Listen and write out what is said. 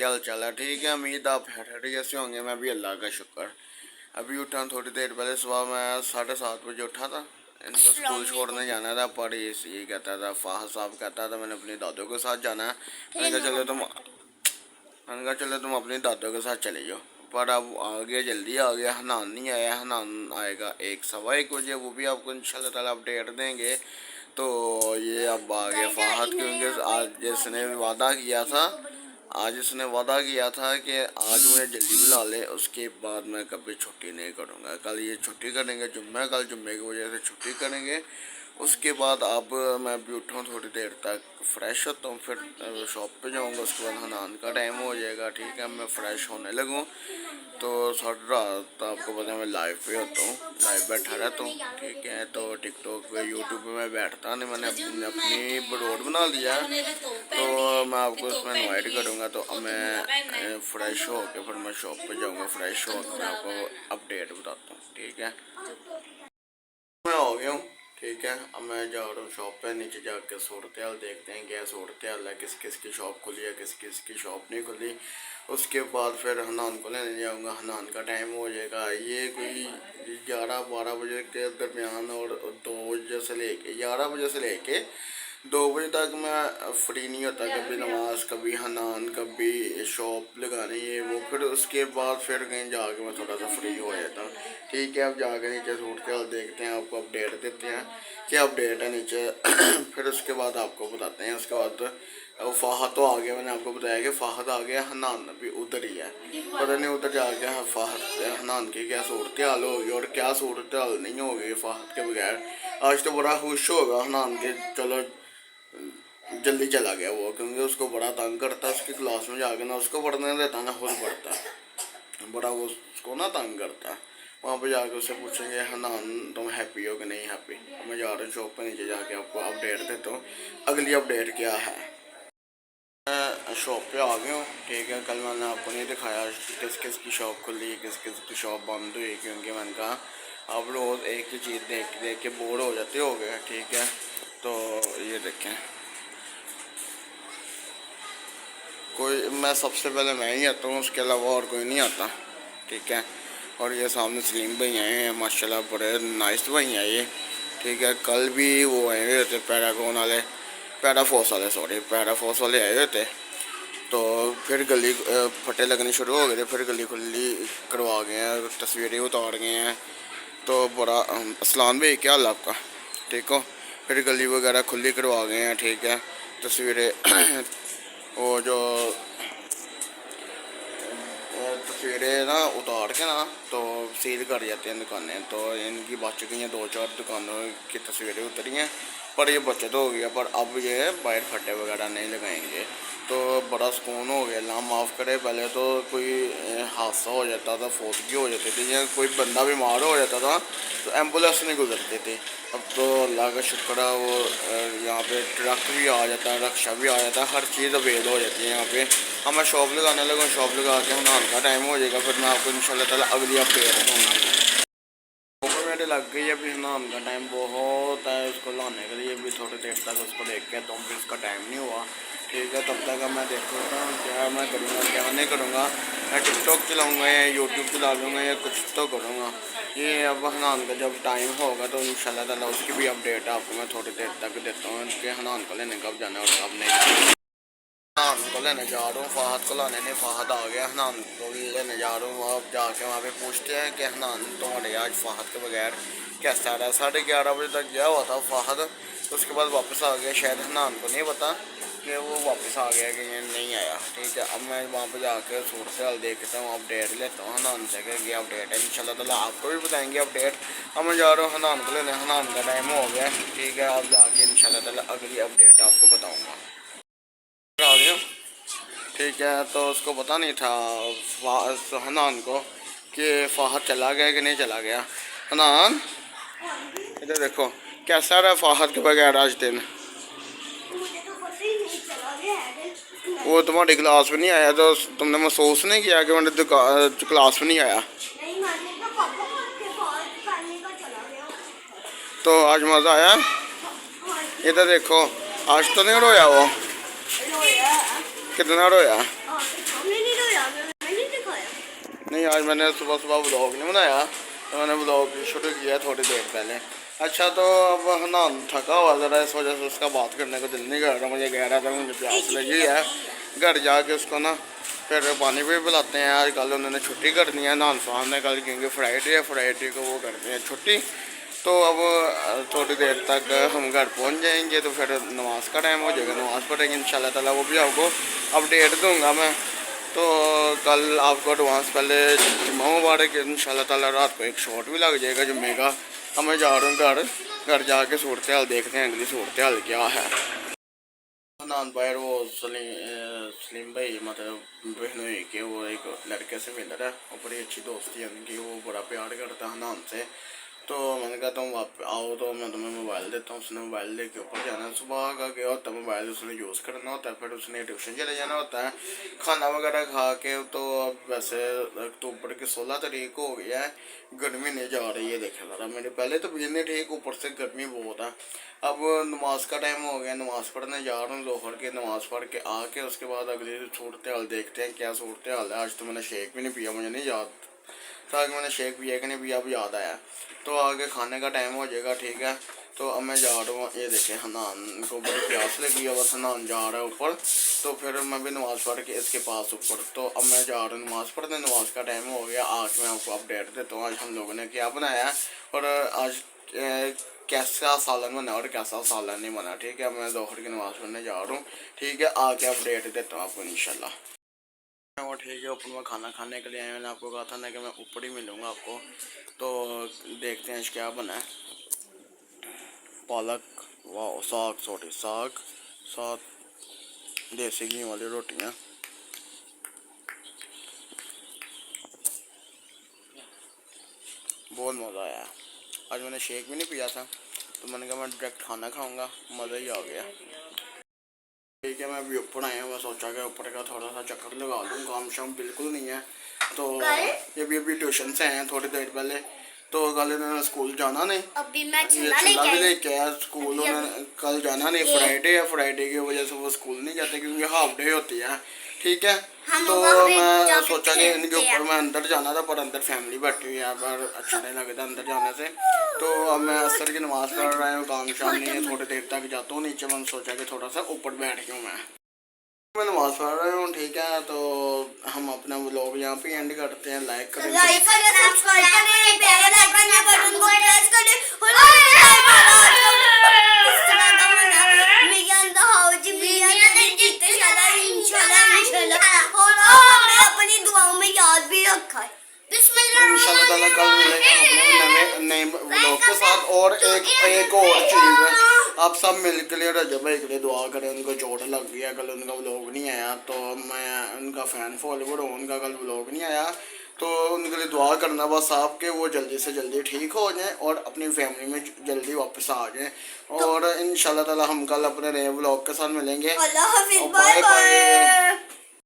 क्या हाल चाल है? ठीक है, उम्मीद आप खैरियत से होंगे। मैं भी अल्लाह का शुक्र। अभी उठा थोड़ी देर पहले, सुबह मैं 7:30 बजे उठा था। इनको स्कूल छोड़ने जाना था, पर ये कहता था, फाहद साहब कहता था मैंने अपनी दादों के साथ जाना है। मैंने कहा चलो तुम अपनी दादों के साथ चले जाओ। पर अब आ गया, जल्दी आ गया। हनान नहीं आया, हनान आएगा 1-1:15 बजे, वो भी आपको इंशाल्लाह ताला अपडेट देंगे। तो ये अब आ गया फाहद, क्योंकि आज जिसने वादा किया था, कि आज मुझे जल्दी बुला ले, उसके बाद मैं कभी छुट्टी नहीं करूँगा। कल ये छुट्टी करेंगे, जुम्मे, कल जुम्मे की वजह से छुट्टी करेंगे। उसके बाद अब मैं भी उठाऊँ, थोड़ी देर तक फ्रेश होता हूँ, फिर शॉप पे जाऊँगा। उसके बाद हनान का टाइम हो जाएगा। ठीक है, मैं फ्रेश होने लगूँ तो सारी रात आपको पता है मैं लाइव पे होता हूँ, लाइव बैठा रहता हूँ। ठीक है, तो टिकटॉक पे, यूट्यूब पे मैं बैठता नहीं, मैंने अपनी रोड बना लिया है। तो मैं आपको उसमें इनवाइट करूँगा। तो मैं फ्रेश हो के फिर मैं शॉप पे जाऊँगा। फ्रेश हो के मैं आपको अपडेट बताता हूँ। ठीक है, मैं हो गया हूँ। ठीक है, अब मैं जा रहा हूँ शॉप पे। नीचे जाकर सूरत हाल देखते हैं, क्या सूरत हाल है, किस किस की शॉप खुली है, किस किस की शॉप नहीं खुली। उसके बाद फिर हनान को लेने जाऊँगा। हनान का टाइम हो जाएगा ये कोई 11-12 बजे के दरमियान, और 2 बजे से लेके 11 बजे से लेके 2 बजे तक मैं फ्री नहीं होता। कभी नमाज, कभी हनान, कभी शॉप लगानी है वो। फिर उसके बाद फिर कहीं जाके मैं थोड़ा सा फ्री हो जाता हूँ। ठीक है, अब जाके नीचे सूट के देखते हैं, आपको अपडेट देते हैं क्या अपडेट है नीचे। फिर उसके बाद आपको बताते हैं। उसके बाद वो फाहद तो आ गया, मैंने आपको बताया कि फाहद आ गया, हनान भी उधर ही है। पता नहीं उधर जा गया फाहद, हनान की क्या सूरत हाल होगी और क्या सूरत हाल नहीं होगी फाहद के बगैर। आज तो बड़ा खुश होगा हनान के, चलो जल्दी चला गया वो, क्योंकि उसको बड़ा तंग करता है। उसकी क्लास में जाके ना उसको पढ़ने देता, ना खुद पढ़ता है। बड़ा वो उसको ना तंग करता है। वहाँ पे जाके उससे पूछेंगे हनान तुम हैप्पी हो कि नहीं हैप्पी। मैं जा रहा हूँ शॉप पर, नीचे जाके आपको अपडेट देता हूँ अगली अपडेट क्या है। मैं शॉप पे आ गया हूँ। ठीक है, कल मैंने आपको नहीं दिखाया किस किस की शॉप खुली है, किस किस की शॉप बंद हुई, क्योंकि मैंने कहा आप रोज़ एक ही चीज़ देख देख के बोर हो जाते हो गए। ठीक है, तो ये देखें, कोई मैं सबसे पहले मैं ही आता हूँ, उसके अलावा और कोई नहीं आता। ठीक है, और ये सामने सलीम भाई आए हैं, माशाल्लाह बड़े नाइस भाई हैं ये। ठीक है, कल भी वो आए हुए थे पैरागॉन वाले, पैराफोर्स वाले आए हुए थे। तो फिर गली फटे लगने शुरू हो गए थे, फिर गली खुली करवा गए हैं, तस्वीरें उतार गए हैं। तो बड़ा असलान भाई क्या हाल आपका, ठीक हो। फिर गली वगैरह खुली करवा गए हैं। ठीक है, तस्वीरें वो जो तस्वीरें ना उतार के ना तो सील कर जाते हैं दुकानें। तो इनकी बच गई हैं 2-4 दुकानों की तस्वीरें उतरी हैं, पर ये बचत हो गया। पर अब ये बाहर फटे वगैरह नहीं लगाएंगे, तो बड़ा सुकून हो गया। अल्लाह माफ़ करे, पहले तो कोई हादसा हो जाता था, फौतगी हो जाती थी, या कोई बंदा बीमार हो जाता था तो एम्बुलेंस नहीं गुजरती थी। अब तो अल्लाह का शुक्र है, वो यहाँ पे ट्रक भी आ जाता है, रक्षा भी आ जाता है, हर चीज़ अवेल हो जाती है यहाँ पे। अब मैं शॉप लगाने लगा, शॉप लगा के हनान का टाइम हो जाएगा, फिर मैं आपको इंशाल्लाह ताला अगली अपडेट दूँगा। ऊपर मेरे लग गई है, अभी हनान का टाइम बहुत है, उसको लाने के लिए भी थोड़ी देर तक उसको देख के तो भी उसका टाइम नहीं हुआ। ठीक है, तब तक मैं देखूँगा क्या मैं करूँगा क्या नहीं करूँगा। मैं टिकटॉक चलाऊँगा या यूट्यूब चला लूँगा या कुछ तो करूँगा। ये अब हनान का जब टाइम होगा तो इंशाल्लाह ताला उसकी भी अपडेट आपको मैं थोड़ी देर तक देता हूँ कि हनान को लेने कब जाना है और कब नहीं। हनान को लेने जा रहा हूँ, फाहद को लाने नहीं, फाहद आ गया। हनान को लेने जा रहा हूँ, अब जाके वहाँ पे पूछते हैं कि हनान तुम्हारे आज फाहद के बगैर कैसा रहा। 11:30 बजे तक गया हुआ था फाहद, तो उसके बाद वापस आ गया। शायद हनान को नहीं पता कि वो वापस आ गया कि ये नहीं आया। ठीक है, अब मैं वहाँ पे जाकर सूरत हाल देखता हूँ, अपडेट लेता हूँ हनान से कि ये अपडेट है। इंशाल्लाह ताला आपको भी बताएंगे अपडेट। अब मैं जा रहा हूँ हनान को लेने, हनान का टाइम हो गया। ठीक है, अब जाके इंशाल्लाह ताला अगली अपडेट आपको बताऊँगा। आ गया। ठीक है, तो उसको पता नहीं था हनान को कि फाहद चला गया कि नहीं चला गया। हनान इधर देखो, कैसा रहा फाहद के बगैर आज दिन। वो तुम्हारी क्लास में नहीं आया तो तुमने महसूस नहीं किया कि मेरे क्लास में नहीं आया। तो आज मज़ा आया। इधर देखो, आज तो नहीं रोया वो, कितना रोया। नहीं, आज मैंने सुबह सुबह व्लॉग नहीं बनाया, तो मैंने व्लॉग शुरू किया थोड़ी देर पहले। अच्छा, तो अब ना थका हुआ ज़रा, इस वजह से उसका बात करने को दिल नहीं कर रहा। मुझे कह रहा था मुझे प्यास लगी है, घर जाके उसको ना फिर पानी भी पिलाते हैं। आज कल उन्होंने छुट्टी करनी है नान साहब ने कल, क्योंकि फ्राइडे है, फ्राइडे को वो करते हैं छुट्टी। तो अब थोड़ी देर तक हम घर पहुंच जाएंगे, तो फिर नमाज़ का टाइम हो जाएगा, नमाज़ पढ़ेंगे इंशाल्लाह ताला। वो भी आपको अपडेट दूंगा मैं। तो कल आपको एडवांस पहले जुम्मा मुबारक, इंशाल्लाह ताला रात को एक शॉट भी लग जाएगा जुम्मे का। अब मैं जा रहा हूँ घर जाके सूरत हाल देखते हैं, अगली सूरत हाल क्या है। नान भाई वो सलीम भाई मतलब बहनोई के वो एक लड़के से मिल रहा है, और बड़ी अच्छी दोस्ती है उनकी, वो बड़ा प्यार करता है नान से। तो मैंने कहा तुम आओ तो मैं तुम्हें मोबाइल देता हूँ। उसने मोबाइल लेके ऊपर जाना है, सुबह का गया होता है, मोबाइल उसने यूज़ करना होता है, फिर उसने ट्यूशन चले जाना होता है, खाना वगैरह खा के। तो अब वैसे अक्टूबर की 16 तारीख हो गया है, गर्मी नहीं जा रही है देखे ज़रा मेरे। पहले तो बिजली ठीक, ऊपर से गर्मी बहुत है। अब नमाज का टाइम हो गया, नमाज़ पढ़ने जा रहा हूँ। लोहर की नमाज़ पढ़ के आके उसके बाद अगली सूरत हाल देखते हैं क्या सूरत हाल है। आज तो मैंने शेक भी नहीं पिया, मुझे नहीं याद था कि मैंने शेक पिया कि नहीं पिया, अब याद आया। तो आगे खाने का टाइम हो जाएगा, ठीक है। तो अब मैं जा रहा हूँ, ये देखें हनान को बड़ी प्यास लगी है, बस हनान जा रहा है ऊपर। तो फिर मैं भी नमाज़ पढ़ के इसके पास ऊपर, तो अब मैं जा रहा हूँ नमाज़ पढ़ने। नमाज का टाइम हो गया, आज मैं आपको अपडेट देता हूँ आज हम लोगों ने क्या बनाया है, और आज कैसा सालन बना और कैसा सालन नहीं बना, ठीक है। मैं दोपहर की नमाज़ पढ़ने जा रहा हूँ, ठीक है। आके अपडेट देता हूँ आपको इंशाल्लाह। वो ठीक है, ऊपर में खाना खाने के लिए आए। मैंने आपको कहा था ना कि मैं ऊपर ही मिलूँगा आपको। तो देखते हैं क्या बना है। पालक, वाह, साग, छोटी साग, साथ देसी घी वाली रोटियाँ। बहुत मज़ा आया। आज मैंने शेक भी नहीं पिया था, तो मैंने कहा मैं डायरेक्ट खाना खाऊंगा, मज़ा ही आ गया। ठीक है, मैं अभी ऊपर आया हूँ, मैं सोचा कि ऊपर का थोड़ा सा चक्कर लगा लूँ, काम शाम बिल्कुल नहीं है। तो ये भी अभी ट्यूशन से आए हैं थोड़ी देर पहले। तो कल इन्होंने स्कूल जाना नहीं, अभी मैं ये चला भी लेके आया स्कूल। उन्होंने कल जाना नहीं, फ्राइडे है, फ्राइडे की वजह से वो स्कूल नहीं जाते क्योंकि हाफ डे होती है, ठीक है। तो मैं सोचा कि इनके ऊपर मैं अंदर जाना था, पर अंदर फैमिली बैठी हुई है, पर अच्छा नहीं लगता अंदर जाने से। तो अब मैं असर की नमाज़ पढ़ रहा हूँ, काम शाम नहीं है, थोड़ी देर तक जाता हूँ नीचे। मैंने सोचा कि थोड़ा सा ऊपर बैठ गया मैं नमाज़ पढ़ रहा हूँ, ठीक है। तो हम अपना व्लॉग यहाँ पे एंड करते हैं। लाइक करें, सब्सक्राइब करें, बेल आइकन बटन को प्रेस करें, और अपनी दुआओं में याद भी रखा है। इंशाल्लाह ताला कल मिलेंगे अपने नए व्लॉग के साथ। और एक और चीज़ है, आप सब मिल के लिए रजब भाई के लिए दुआ करें, उनको चोट लग गई है, कल उनका व्लॉग नहीं आया। तो मैं उनका फ़ैन फॉलोवर हूँ, उनका कल व्लॉग नहीं आया, तो उनके लिए दुआ करना बस आपके, वो जल्दी से जल्दी ठीक हो जाएं और अपनी फैमिली में जल्दी वापस आ जाएं। और इंशाल्लाह ताला हम कल अपने नए व्लॉग के साथ मिलेंगे। अल्लाह हाफिज़, बाय बाय।